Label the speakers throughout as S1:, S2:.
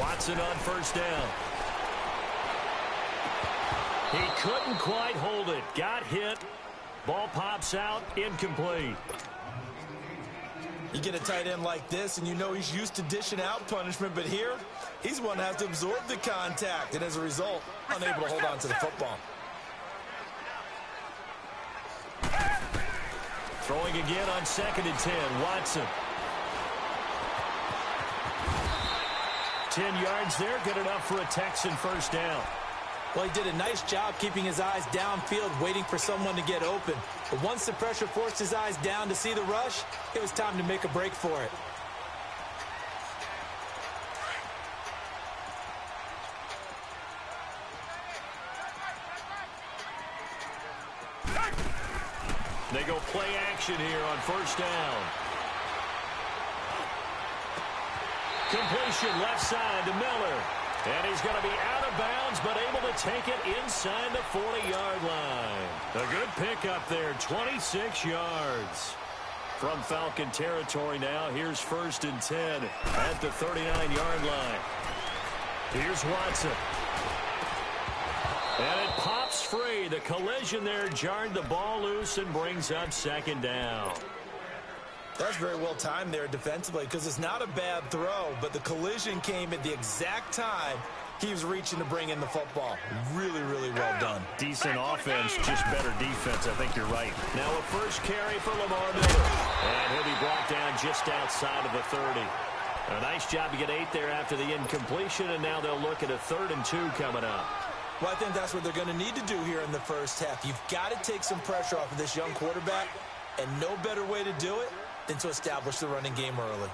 S1: Watson on first down. He couldn't quite hold it. Got hit. Ball pops out. Incomplete.
S2: You get a tight end like this, and you know he's used to dishing out punishment, but here, he's one that has to absorb the contact, and as a result, unable to hold on to the football.
S1: Throwing again on 2nd and 10. Watson. 10 yards there. Good enough for a Texan first down.
S2: Well, he did a nice job keeping his eyes downfield, waiting for someone to get open. But once the pressure forced his eyes down to see the rush, it was time to make a break for it.
S1: They go play action here on first down. Completion left side to Miller. And he's going to be out of bounds, but able to take it inside the 40-yard line. A good pickup there, 26 yards. From Falcon territory now, here's 1st and 10 at the 39-yard line. Here's Watson. And it pops free. The collision there jarred the ball loose and brings up 2nd down.
S2: That's very well timed there defensively because it's not a bad throw, but the collision came at the exact time he was reaching to bring in the football. Really, really well done.
S1: Decent offense, just better defense. I think you're right. Now a first carry for Lamar Miller. And he'll be brought down just outside of the 30. A nice job to get 8 there after the incompletion, and now they'll look at a 3rd and 2 coming up.
S2: Well, I think that's what they're going to need to do here in the first half. You've got to take some pressure off of this young quarterback, and no better way to do it than to establish the running game early.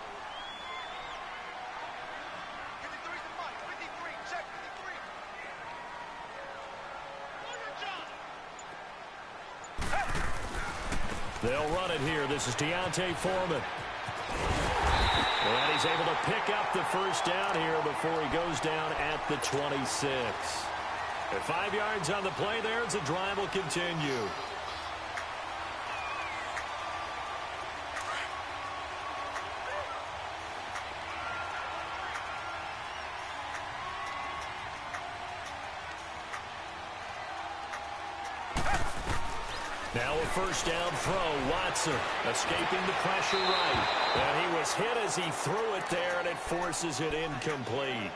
S1: They'll run it here. This is Deontay Foreman. And he's able to pick up the first down here before he goes down at the 26. At 5 yards on the play there, as the drive will continue. Now a first down throw. Watson escaping the pressure right. And he was hit as he threw it there, and it forces it incomplete.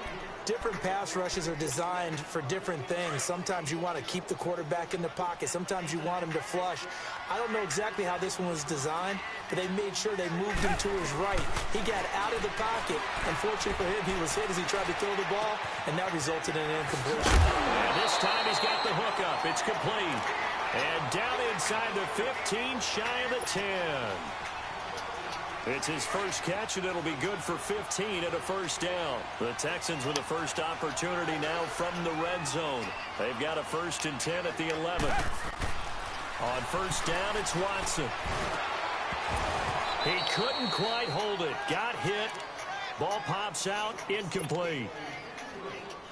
S2: Different pass rushes are designed for different things. Sometimes you want to keep the quarterback in the pocket. Sometimes you want him to flush. I don't know exactly how this one was designed, but they made sure they moved him to his right. He got out of the pocket. Unfortunately for him, he was hit as he tried to throw the ball, and that resulted in an incompletion.
S1: And this time he's got the hook up. It's complete. And down inside the 15, shy of the 10. It's his first catch, and it'll be good for 15 at a first down. The Texans with a first opportunity now from the red zone. They've got a 1st and 10 at the 11. On first down, it's Watson. He couldn't quite hold it. Got hit. Ball pops out. Incomplete.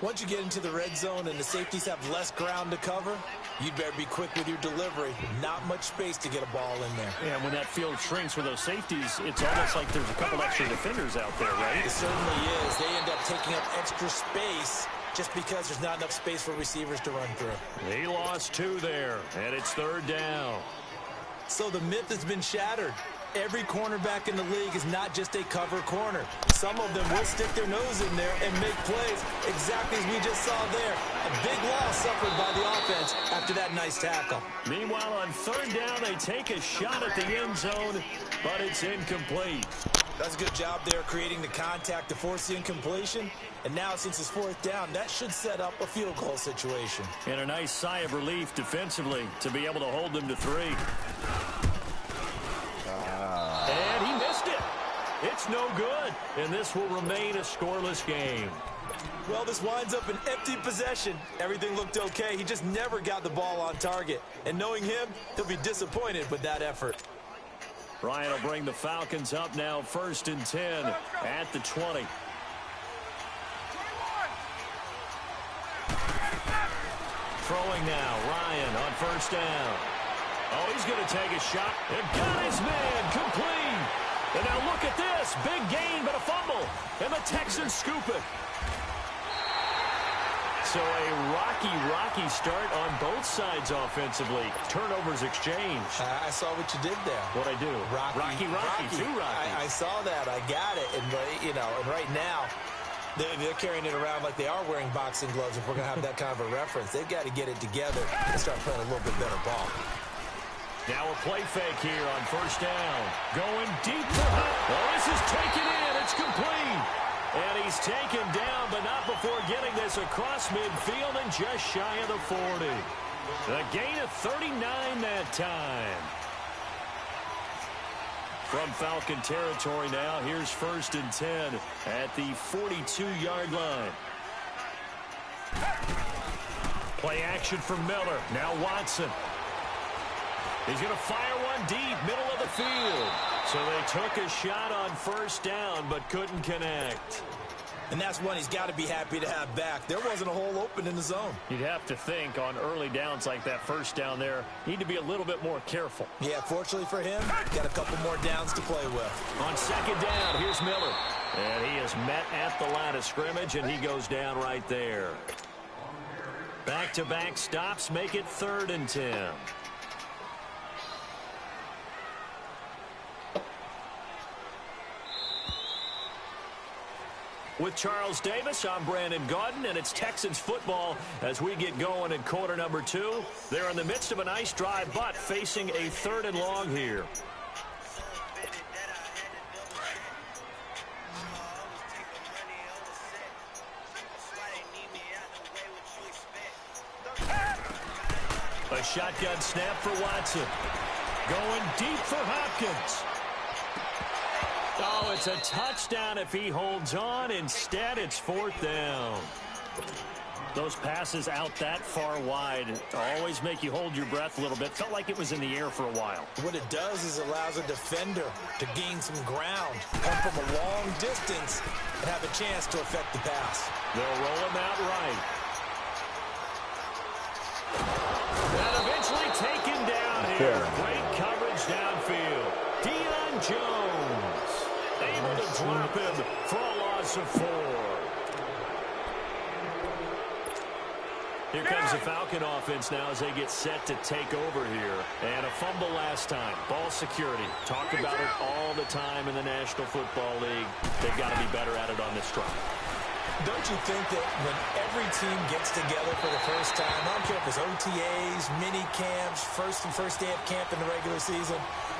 S2: Once you get into the red zone and the safeties have less ground to cover, you'd better be quick with your delivery. Not much space to get a ball in there.
S1: Yeah, when that field shrinks with those safeties, it's almost like there's a couple extra defenders out there, right?
S2: It certainly is. They end up taking up extra space just because there's not enough space for receivers to run through.
S1: He lost 2 there, and it's 3rd down.
S2: So the myth has been shattered. Every cornerback in the league is not just a cover corner. Some of them will stick their nose in there and make plays exactly as we just saw there. A big loss suffered by the offense after that nice tackle.
S1: Meanwhile, on 3rd down, they take a shot at the end zone, but it's incomplete.
S2: That's a good job there creating the contact to force the incompletion. And now, since it's 4th down, that should set up a field goal situation.
S1: And a nice sigh of relief defensively to be able to hold them to 3. And he missed it. It's no good, and this will remain a scoreless game.
S2: Well, this winds up an empty possession. Everything looked okay. He just never got the ball on target. And knowing him, he'll be disappointed with that effort.
S1: Ryan will bring the Falcons up now, 1st and 10 at the 20. Throwing now, Ryan on 1st down. Oh, he's going to take a shot. And got his man complete. And now look at this. Big gain, but a fumble. And the Texans scoop it. So a rocky start on both sides offensively. Turnovers exchanged.
S2: I saw what you did there.
S1: What'd I do? Rocky. Too rocky.
S2: I saw that. I got it. And, you know, and right now, they're carrying it around like they are wearing boxing gloves. If we're going to have that kind of a reference, they've got to get it together and start playing a little bit better ball.
S1: Now a play fake here on first down. Going deep for Hunt. Oh, this is taken in. It's complete. And he's taken down, but not before getting this across midfield and just shy of the 40. A gain of 39 that time. From Falcon territory now, here's 1st and 10 at the 42-yard line. Play action from Miller. Now Watson. He's going to fire one deep, middle of the field. So they took a shot on first down, but couldn't connect.
S2: And that's one he's got to be happy to have back. There wasn't a hole open in the zone.
S1: You'd have to think on early downs like that first down there, need to be a little bit more careful.
S2: Yeah, fortunately for him, got a couple more downs to play with.
S1: On second down, here's Miller. And he is met at the line of scrimmage, and he goes down right there. Back-to-back stops make it 3rd and 10. With Charles Davis, I'm Brandon Gaudin, and it's Texans football as we get going in quarter number 2. They're in the midst of a nice drive, but facing a 3rd and long here. A shotgun snap for Watson. Going deep for Hopkins. Oh, it's a touchdown if he holds on. Instead, it's 4th down. Those passes out that far wide always make you hold your breath a little bit. Felt like it was in the air for a while.
S2: What it does is allows a defender to gain some ground, come from a long distance, and have a chance to affect the pass.
S1: They'll roll him out right. And eventually taken down here. Great coverage downfield. Deion Jones able to drop him for a loss of 4. Here comes the Falcon offense now as they get set to take over here. And a fumble last time. Ball security. Talk about it all the time in the National Football League. They've got to be better at it on this drive.
S2: Don't you think that when every team gets together for the first time, I don't care if it's OTAs, mini camps, first day of camp in the regular season,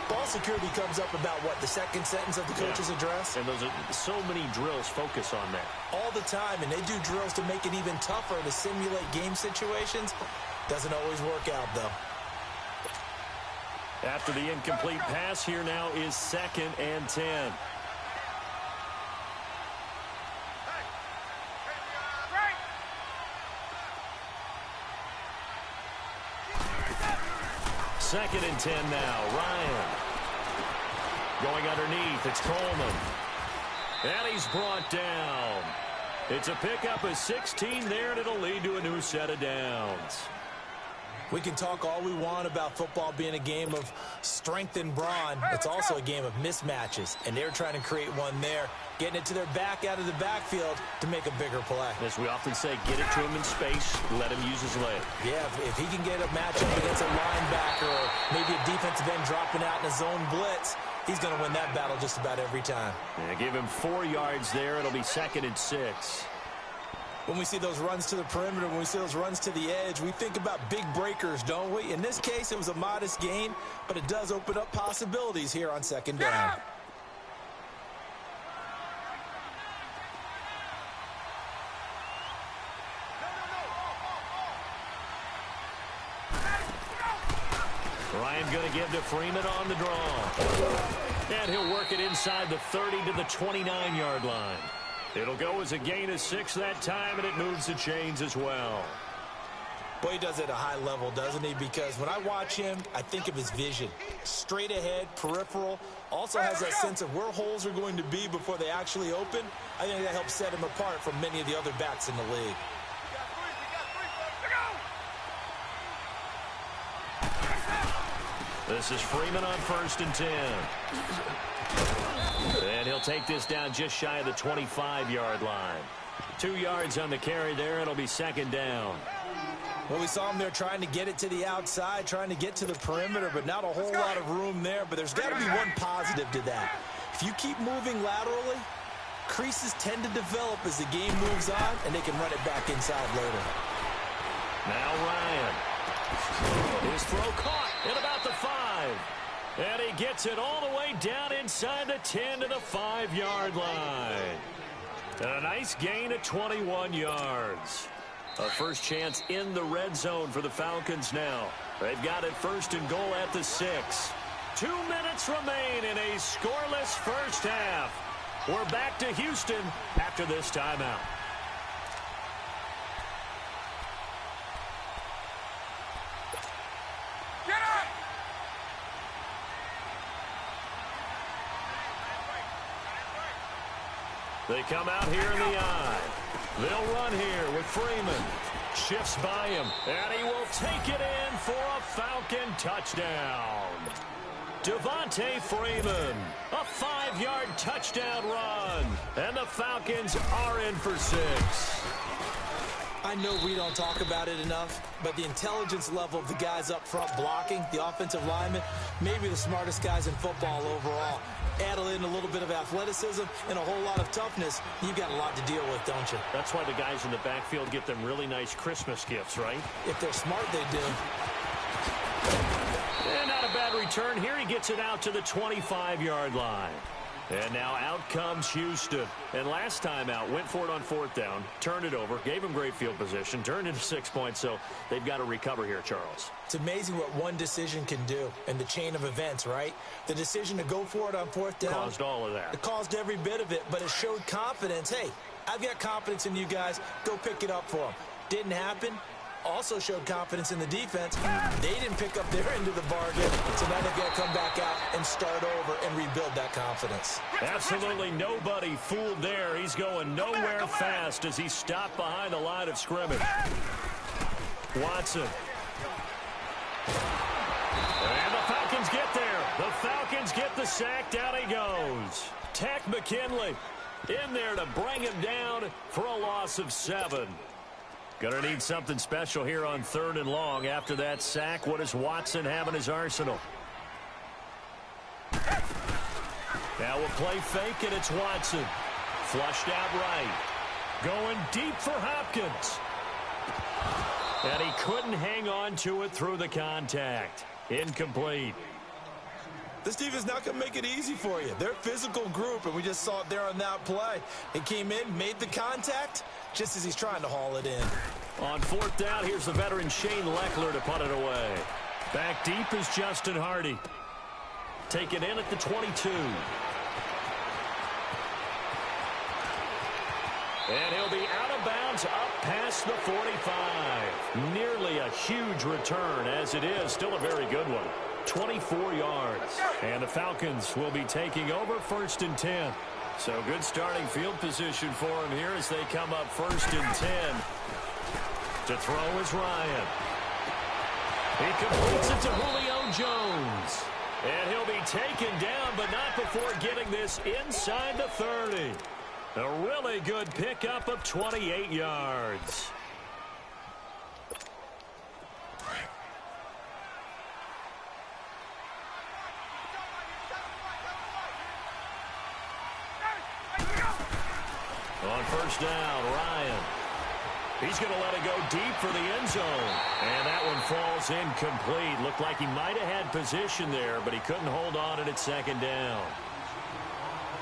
S2: ball security comes up about, what, the second sentence of the coach's address?
S1: And those are so many drills focus on that.
S2: All the time, and they do drills to make it even tougher to simulate game situations. Doesn't always work out, though.
S1: After the incomplete pass, here now is 2nd and 10. Second and 10 now. Ryan. Going underneath. It's Coleman. And he's brought down. It's a pickup of 16 there, and it'll lead to a new set of downs.
S2: We can talk all we want about football being a game of strength and brawn. It's also a game of mismatches, and they're trying to create one there, getting it to their back out of the backfield to make a bigger play.
S1: As we often say, get it to him in space, let him use his leg.
S2: Yeah, if he can get a matchup against a linebacker or maybe a defensive end dropping out in a zone blitz, he's going to win that battle just about every time.
S1: Yeah, give him 4 yards there. It'll be 2nd and 6.
S2: When we see those runs to the perimeter, when we see those runs to the edge, we think about big breakers, don't we? In this case, it was a modest gain, but it does open up possibilities here on 2nd down. Ryan going to give to Freeman on the draw. And he'll work it inside the 30 to the 29-yard line. It'll go as a gain of 6 that time, and it moves the chains as well. Boy, he does it at a high level, doesn't he? Because when I watch him, I think of his vision. Straight ahead, peripheral. Also has that sense of where holes are going to be before they actually open. I think that helps set him apart from many of the other backs in the league. This is Freeman on 1st and 10. And he'll take this down just shy of the 25-yard line.
S1: 2 yards on the carry there. It'll be second down.
S2: Well, we saw him there trying to get it to the outside, trying to get to the perimeter, but not a whole lot of room there. But there's got to be one positive to that. If you keep moving laterally, creases tend to develop as the game moves on, and they can run it back inside later.
S1: Now Ryan. His throw caught at about the 5. And he gets it all the way down inside the 10 to the 5-yard line. And a nice gain of 21 yards. A first chance in the red zone for the Falcons now. They've got it first and goal at the 6. 2 minutes remain in a scoreless first half. We're back to Houston after this timeout. They come out here in the eye. They'll run here with Freeman. Shifts by him, and he will take it in for a Falcon touchdown. Devontae Freeman, a 5-yard touchdown run, and the Falcons are in for 6.
S2: I know we don't talk about it enough, but the intelligence level of the guys up front blocking, the offensive linemen, maybe the smartest guys in football overall. Add in a little bit of athleticism and a whole lot of toughness, you've got a lot to deal with, don't you?
S1: That's why the guys in the backfield get them really nice Christmas gifts, right?
S2: If they're smart, they do.
S1: And not a bad return here. He gets it out to the 25-yard line. And now out comes Houston. And last time out, went for it on 4th down, turned it over, gave him great field position, turned into 6 points, so they've got to recover here, Charles.
S2: It's amazing what one decision can do in the chain of events, right? The decision to go for it on 4th down.
S1: Caused all of that.
S2: It caused every bit of it, but it showed confidence. Hey, I've got confidence in you guys. Go pick it up for them. Didn't happen. Also showed confidence in the defense. They didn't pick up their end of the bargain, so now they've got to come back out and start over and rebuild that confidence.
S1: Absolutely nobody fooled there. He's going nowhere fast as he stopped behind the line of scrimmage. Watson. And the Falcons get there. The Falcons get the sack. Down he goes. Tack McKinley in there to bring him down for a loss of 7. Going to need something special here on 3rd and long. After that sack, what does Watson have in his arsenal? Now we'll play fake, and it's Watson. Flushed out right. Going deep for Hopkins. And he couldn't hang on to it through the contact. Incomplete.
S2: This defense is not going to make it easy for you. They're a physical group, and we just saw it there on that play. He came in, made the contact, just as he's trying to haul it in.
S1: On 4th down, here's the veteran Shane Leckler to punt it away. Back deep is Justin Hardy. Taken in at the 22. And he'll be out of bounds up past the 45. Nearly a huge return, as it is. Still a very good one. 24 yards. And the Falcons will be taking over 1st and 10. So good starting field position for him here as they come up 1st and 10. To throw is Ryan. He completes it to Julio Jones. And he'll be taken down, but not before getting this inside the 30. A really good pickup of 28 yards. On 1st down, Ryan. He's going to let it go deep for the end zone. And that one falls incomplete. Looked like he might have had position there, but he couldn't hold on at 2nd down.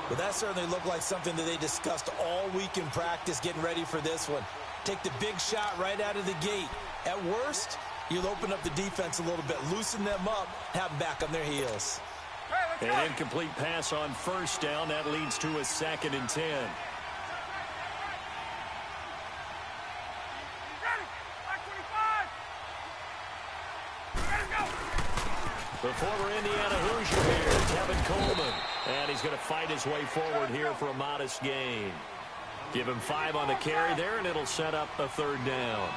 S2: Well, that certainly looked like something that they discussed all week in practice getting ready for this one. Take the big shot right out of the gate. At worst, you'll open up the defense a little bit, loosen them up, have them back on their heels.
S1: An incomplete pass on 1st down. That leads to a 2nd and 10. The former Indiana Hoosier here, Tevin Coleman. And he's going to fight his way forward here for a modest gain. Give him 5 on the carry there, and it'll set up a 3rd down.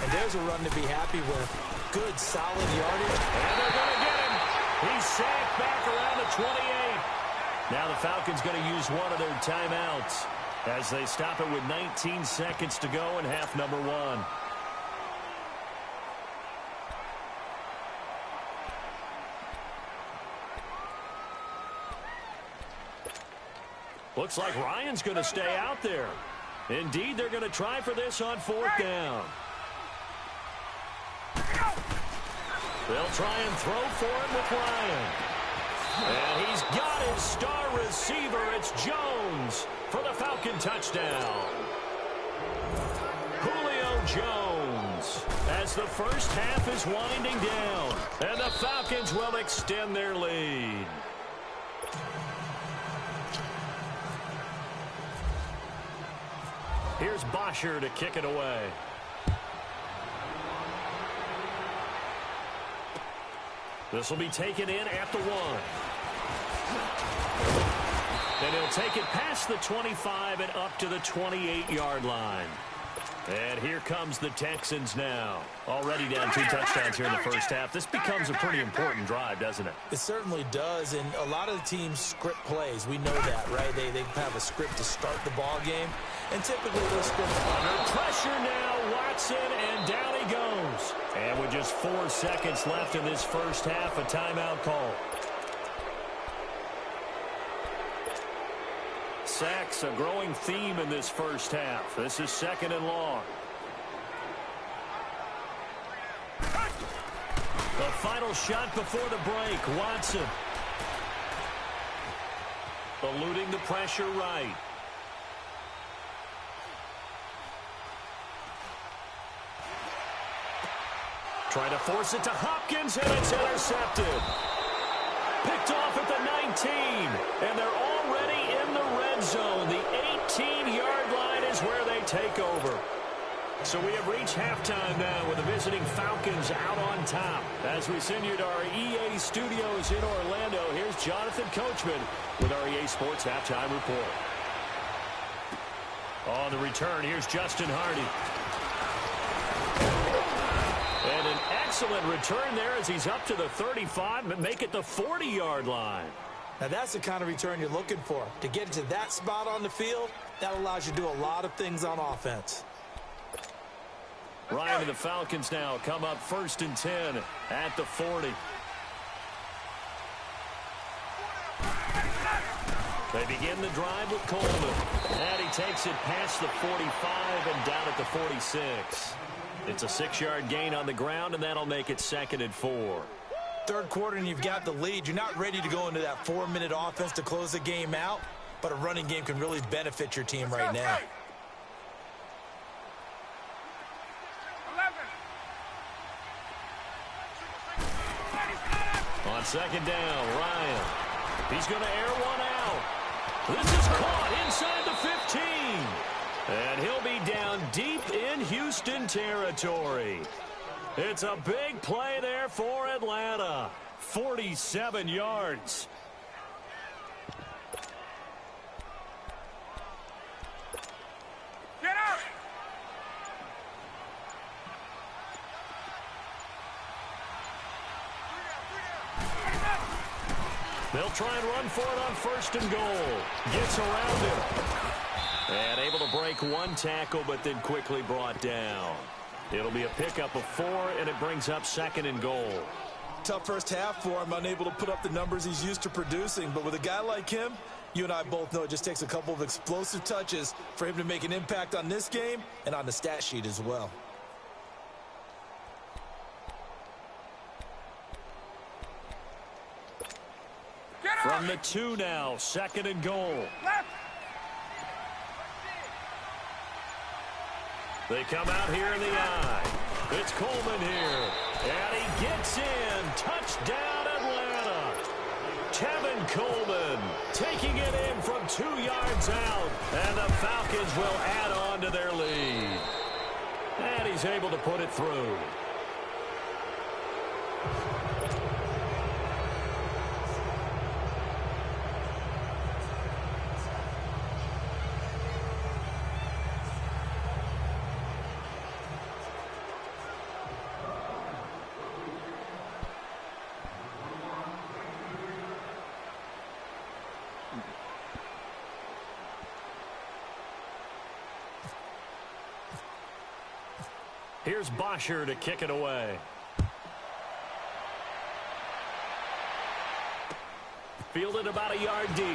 S2: And there's a run to be happy with. Good, solid yardage.
S1: And they're going to get him. He's sacked back around the 28. Now the Falcons going to use one of their timeouts. as they stop it with 19 seconds to go in half number one. Looks like Ryan's going to stay out there. Indeed, they're going to try for this on fourth down. They'll try and throw for it with Ryan. And he's got his star receiver. It's Jones for the Falcon touchdown. Julio Jones as the first half is winding down. And the Falcons will extend their lead. Here's Bosher to kick it away. This will be taken in at the 1. And he'll take it past the 25 and up to the 28-yard line. And here comes the Texans now. Already down 2 touchdowns here in the first half. This becomes a pretty important drive, doesn't it?
S2: It certainly does, and a lot of the teams script plays. We know that, right? They have a script to start the ball game, and typically those scripts
S1: under pressure now, Watson, and down he goes. And with just 4 seconds left in this first half, a timeout call. Sacks, a growing theme in this first half. This is 2nd and long. The final shot before the break, Watson. Eluding the pressure right. Trying to force it to Hopkins, and it's intercepted. Picked off at the 19, and they're already in the red zone. The 18-yard line is where they take over. So we have reached halftime now with the visiting Falcons out on top. As we send you to our EA studios in Orlando, here's Jonathan Coachman with our EA Sports Halftime Report. On the return, here's Justin Hardy. And an excellent return there as he's up to the 35, but make it the 40-yard line.
S2: Now, that's the kind of return you're looking for. To get to that spot on the field, that allows you to do a lot of things on offense.
S1: Ryan and the Falcons now come up 1st and 10 at the 40. They begin the drive with Coleman. And he takes it past the 45 and down at the 46. It's a 6-yard gain on the ground, and that'll make it 2nd and 4.
S2: Third quarter, and you've got the lead. You're not ready to go into that 4-minute offense to close the game out, but a running game can really benefit your team right now.
S1: On 2nd down, Ryan. He's going to air one out. This is caught inside the 15. And he'll be down deep in Houston territory. It's a big play there for Atlanta. 47 yards.
S3: Get out!
S1: They'll try and run for it on 1st and goal. Gets around it. And able to break 1 tackle, but then quickly brought down. It'll be a pickup of 4, and it brings up 2nd and goal.
S2: Tough first half for him, unable to put up the numbers he's used to producing. But with a guy like him, you and I both know it just takes a couple of explosive touches for him to make an impact on this game and on the stat sheet as well.
S1: From the 2 now, 2nd and goal.
S3: Left.
S1: They come out here in the I. It's Coleman here. And he gets in. Touchdown, Atlanta. Tevin Coleman taking it in from 2 yards out. And the Falcons will add on to their lead. And he's able to put it through. Here's Bosher to kick it away. Fielded about a yard deep.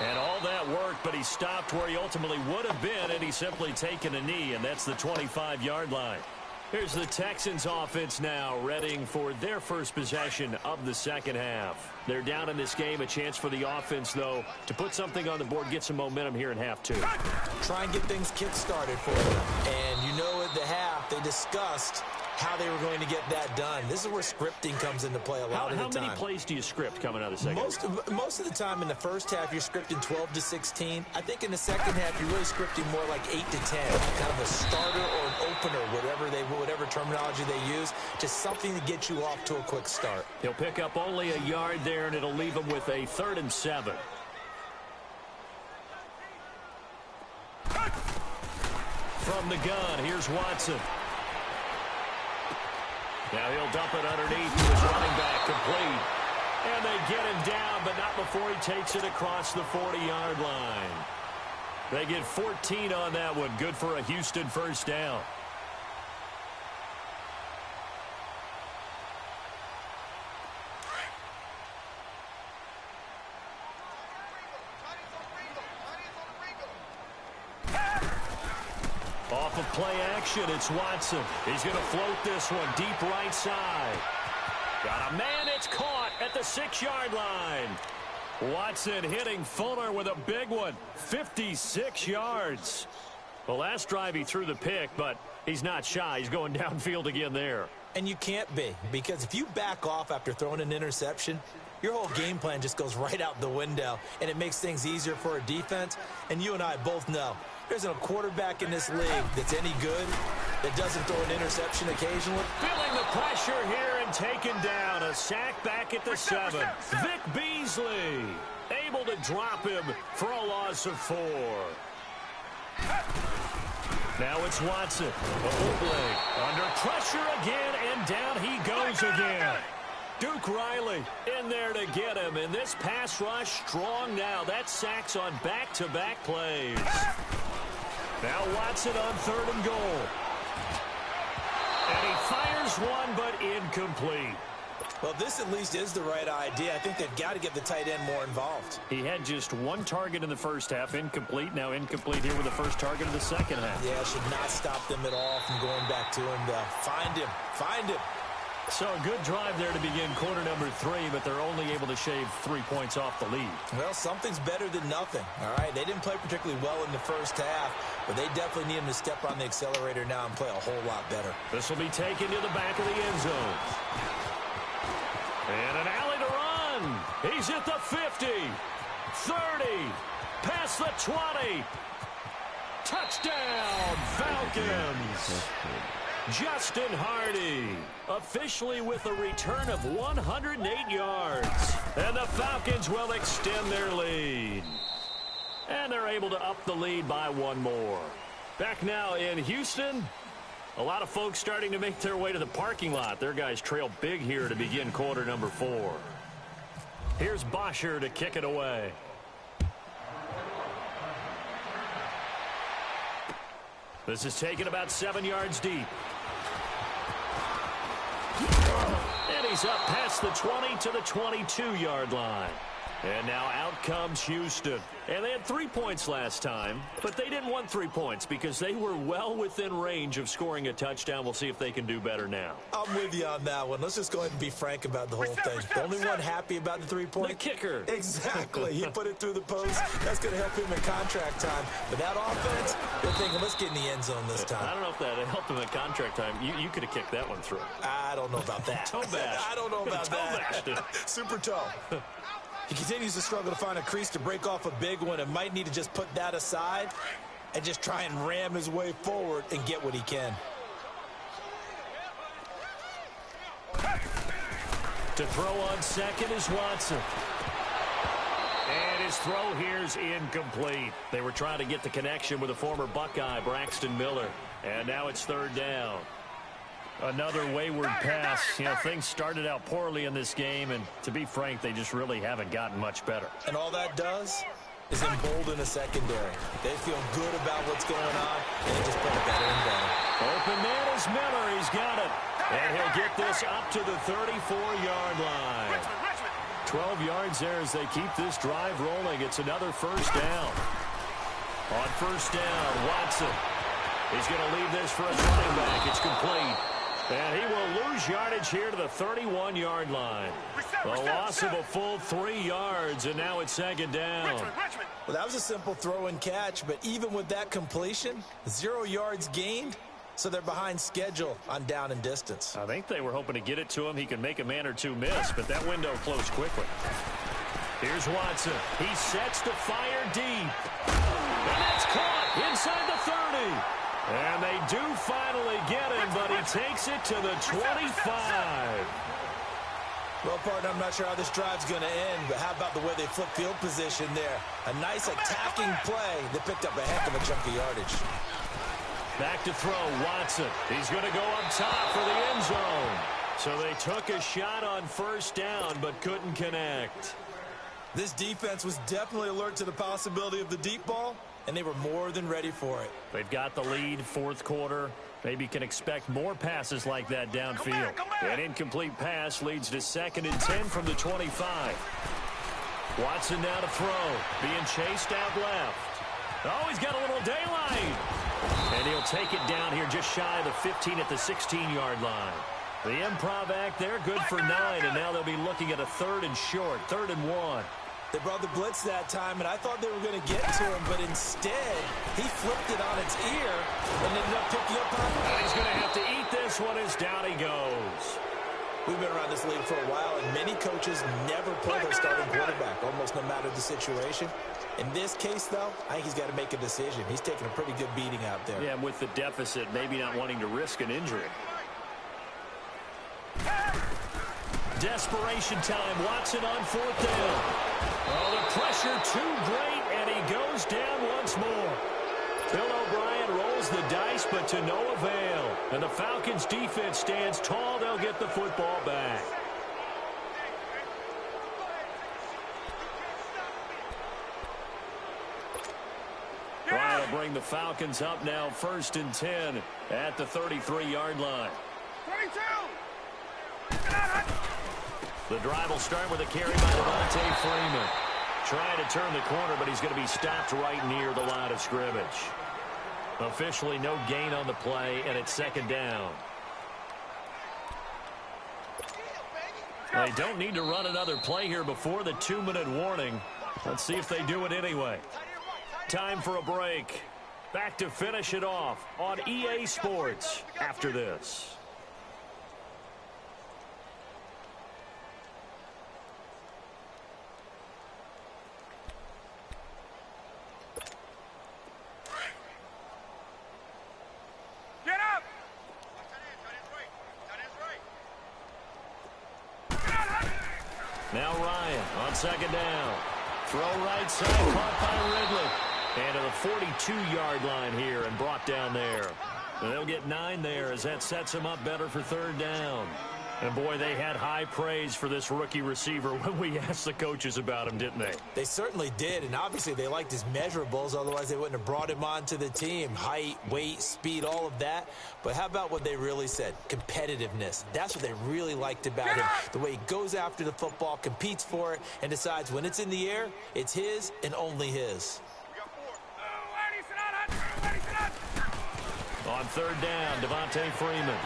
S1: And all that worked, but he stopped where he ultimately would have been, and he's simply taken a knee, and that's the 25-yard line. Here's the Texans offense now, readying for their first possession of the second half. They're down in this game. A chance for the offense, though, to put something on the board, get some momentum here in half two.
S2: Try and get things kick-started for them. And you know at the half, they discussed how they were going to get that done. This is where scripting comes into play a lot of the time.
S1: How many plays do you script coming out of the second half?
S2: Most of the time in the first half, you're scripting 12 to 16. I think in the second half, you're really scripting more like 8 to 10. Kind of a starter or an opener, whatever terminology they use. Just something to get you off to a quick start.
S1: He'll pick up only a yard there, and it'll leave him with a 3rd and 7. From the gun, here's Watson. Now he'll dump it underneath to his running back, complete. And they get him down, but not before he takes it across the 40-yard line. They get 14 on that one. Good for a Houston first down. Off of play action, it's Watson. He's going to float this one deep right side. Got a man, it's caught at the 6-yard line. Watson hitting Fuller with a big one, 56 yards. The last drive he threw the pick, but he's not shy. He's going downfield again there.
S2: And you can't be, because if you back off after throwing an interception, your whole game plan just goes right out the window, and it makes things easier for a defense. And you and I both know there's a quarterback in this league that's any good that doesn't throw an interception occasionally.
S1: Feeling the pressure here and taken down. A sack back at the 7. Vic Beasley able to drop him for a loss of 4. Now it's Watson. Under pressure again, and down he goes again. Duke Riley in there to get him, and this pass rush strong now. That sacks on back-to-back plays. Now Watson on 3rd and goal. And he fires one, but incomplete.
S2: Well, this at least is the right idea. I think they've got to get the tight end more involved.
S1: He had just 1 target in the first half, incomplete. Now incomplete here with the first target of the second half.
S2: Yeah, should not stop them at all from going back to him. Find him.
S1: So a good drive there to begin quarter number 3, but they're only able to shave 3 points off the lead.
S2: Well, something's better than nothing. All right, they didn't play particularly well in the first half, but they definitely need him to step on the accelerator now and play a whole lot better.
S1: This will be taken to the back of the end zone. And an alley to run. He's at the 50, 30, past the 20. Touchdown, Falcons. Justin Hardy officially with a return of 108 yards. And the Falcons will extend their lead. And they're able to up the lead by 1 more. Back now in Houston. A lot of folks starting to make their way to the parking lot. Their guys trail big here to begin quarter number 4. Here's Bosher to kick it away. This is taken about 7 yards deep. And he's up past the 20 to the 22-yard line. And now out comes Houston. And they had 3 points last time, but they didn't want 3 points because they were well within range of scoring a touchdown. We'll see if they can do better now.
S2: I'm with you on that one. Let's just go ahead and be frank about the whole thing. The only one happy about the 3-point?
S1: The kicker.
S2: Exactly. He put it through the post. That's going to help him in contract time. But that offense, they're thinking, let's get in the end zone this time.
S1: I don't know if that helped him at contract time. You could have kicked that one through.
S2: I don't know about that.
S1: Toe bash.
S2: I don't know about that.
S1: Toe
S2: Super toe. He continues to struggle to find a crease to break off a big one and might need to just put that aside and just try and ram his way forward and get what he can.
S1: To throw on second is Watson. And his throw here's incomplete. They were trying to get the connection with a former Buckeye, Braxton Miller. And now it's 3rd down. Another wayward pass. You know, things started out poorly in this game, and to be frank, they just really haven't gotten much better.
S2: And all that does, is embolden a secondary. They feel good about what's going on, and they just play better and better.
S1: Open man is Miller. He's got it. And he'll get this up to the 34-yard line. 12 yards there as they keep this drive rolling. It's another first down. On first down, Watson. He's going to leave this for a running back. It's complete. And he will lose yardage here to the 31-yard line. A loss of a full 3 yards, and now it's second down.
S2: Well, that was a simple throw and catch, but even with that completion, 0 yards gained, so they're behind schedule on down and distance.
S1: I think they were hoping to get it to him. He could make a man or two miss, but that window closed quickly. Here's Watson. He sets to fire deep. And that's caught inside the 30. And they do finally get him, but he takes it to the 25.
S2: Well, partner, I'm not sure how this drive's going to end, but how about the way they flip field position there? A nice attacking play that picked up a heck of a chunk of yardage.
S1: Back to throw, Watson. He's going to go up top for the end zone. So they took a shot on first down, but couldn't connect.
S2: This defense was definitely alert to the possibility of the deep ball, and they were more than ready for it.
S1: They've got the lead, fourth quarter. Maybe can expect more passes like that downfield. An incomplete pass leads to 2nd and 10 from the 25. Watson now to throw. Being chased out left. Oh, he's got a little daylight. And he'll take it down here just shy of the 15 at the 16-yard line. The improv act there, good for 9, and now they'll be looking at a 3rd and short, 3rd and 1.
S2: They brought the blitz that time, and I thought they were going to get to him, but instead, he flipped it on its ear and ended up picking up on it.
S1: And he's going to have to eat this one as down he goes.
S2: We've been around this league for a while, and many coaches never pull their starting quarterback, almost no matter the situation. In this case, though, I think he's got to make a decision. He's taking a pretty good beating out there.
S1: Yeah, and with the deficit, maybe not wanting to risk an injury. Desperation time. Watson on 4th down. Oh, the pressure too great, and he goes down once more. Bill O'Brien rolls the dice, but to no avail. And the Falcons' defense stands tall. They'll get the football back. Trying to bring the Falcons up now, 1st and 10 at the 33-yard line.
S3: 22!
S1: The drive will start with a carry by Devontae Freeman. Trying to turn the corner, but he's going to be stopped right near the line of scrimmage. Officially no gain on the play, and it's 2nd down. They don't need to run another play here before the 2-minute warning. Let's see if they do it anyway. Time for a break. Back to finish it off on EA Sports after this. Now Ryan on 2nd down. Throw right side, caught by Ridley. And to the 42-yard line here and brought down there. And they'll get 9 there as that sets them up better for 3rd down. And, boy, they had high praise for this rookie receiver when we asked the coaches about him, didn't they?
S2: They certainly did, and obviously they liked his measurables. Otherwise, they wouldn't have brought him onto the team. Height, weight, speed, all of that. But how about what they really said? Competitiveness. That's what they really liked about him. The way he goes after the football, competes for it, and decides when it's in the air, it's his and only his.
S1: On 3rd down, Devontae Freeman.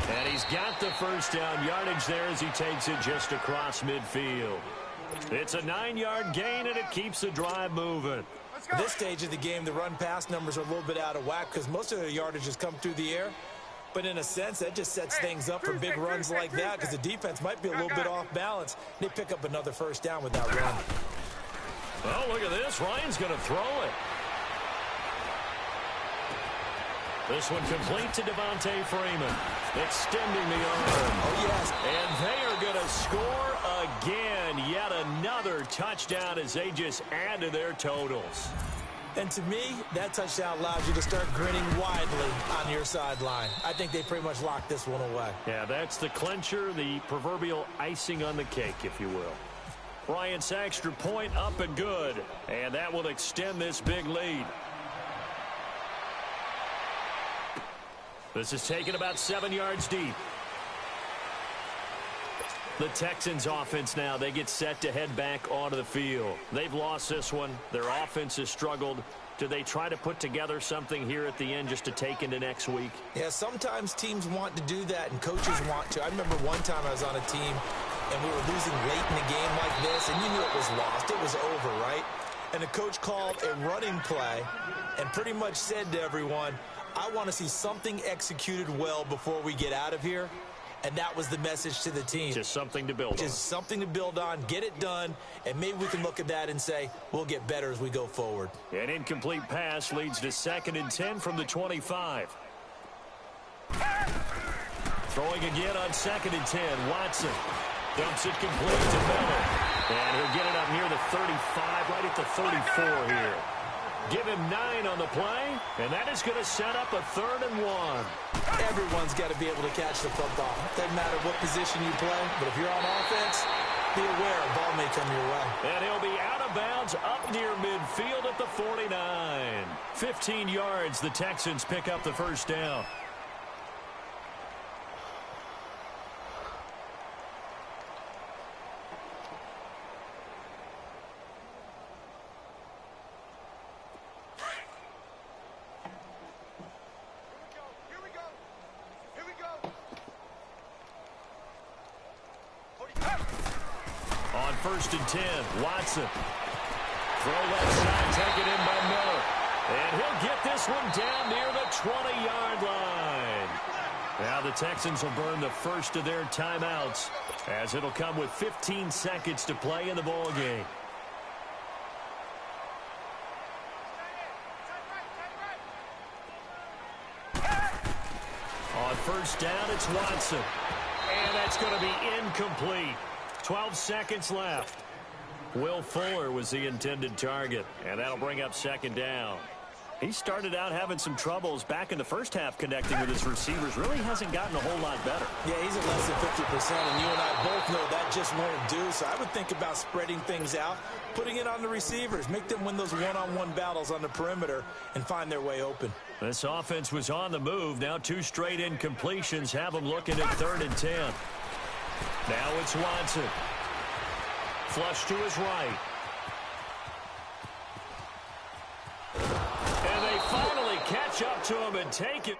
S1: And he's got the first down yardage there as he takes it just across midfield. It's a 9-yard gain, and it keeps the drive moving.
S2: At this stage of the game, the run-pass numbers are a little bit out of whack because most of their yardage has come through the air. But in a sense, that just sets things up for big runs like that because the defense might be a little bit off balance. They pick up another first down with that run.
S1: Oh, look at this. Ryan's going to throw it. This one complete to Devontae Freeman. Extending the arm.
S2: Oh, yes.
S1: And they are going to score again. Yet another touchdown as they just add to their totals.
S2: And to me, that touchdown allows you to start grinning widely on your sideline. I think they pretty much locked this one away.
S1: Yeah, that's the clincher, the proverbial icing on the cake, if you will. Bryant's extra point up and good. And that will extend this big lead. This is taken about 7 yards deep. The Texans offense now, they get set to head back onto the field. They've lost this one. Their offense has struggled. Do they try to put together something here at the end just to take into next week?
S2: Yeah, sometimes teams want to do that and coaches want to. I remember one time I was on a team and we were losing late in the game like this, and you knew it was lost. It was over, right? And the coach called a running play and pretty much said to everyone, I want to see something executed well before we get out of here. And that was the message to the team.
S1: Just something to build on.
S2: Just something to build on, get it done, and maybe we can look at that and say, we'll get better as we go forward.
S1: An incomplete pass leads to 2nd and 10 from the 25. Throwing again on 2nd and 10, Watson. Dumps it complete to Miller. And he'll get it up near the 35, right at the 34 here. Give him 9 on the play, and that is going to set up a 3rd and 1.
S2: Everyone's got to be able to catch the football. Doesn't matter what position you play, but if you're on offense, be aware a ball may come your way.
S1: And he'll be out of bounds up near midfield at the 49. 15 yards, the Texans pick up the first down. On 1st and 10, Watson. Throw left side, taken in by Miller. And he'll get this one down near the 20-yard line. Now the Texans will burn the first of their timeouts as it'll come with 15 seconds to play in the ball game. On 1st down, it's Watson. And that's going to be incomplete. 12 seconds left. Will Fuller was the intended target, and that'll bring up 2nd down. He started out having some troubles back in the first half connecting with his receivers. Really hasn't gotten a whole lot better.
S2: Yeah, he's at less than 50%, and you and I both know that just won't do. So I would think about spreading things out, putting it on the receivers, make them win those one-on-one battles on the perimeter and find their way open.
S1: This offense was on the move. Now 2 straight incompletions have them looking at 3rd and 10. Now it's Watson. Flush to his right. And they finally catch up to him and take it.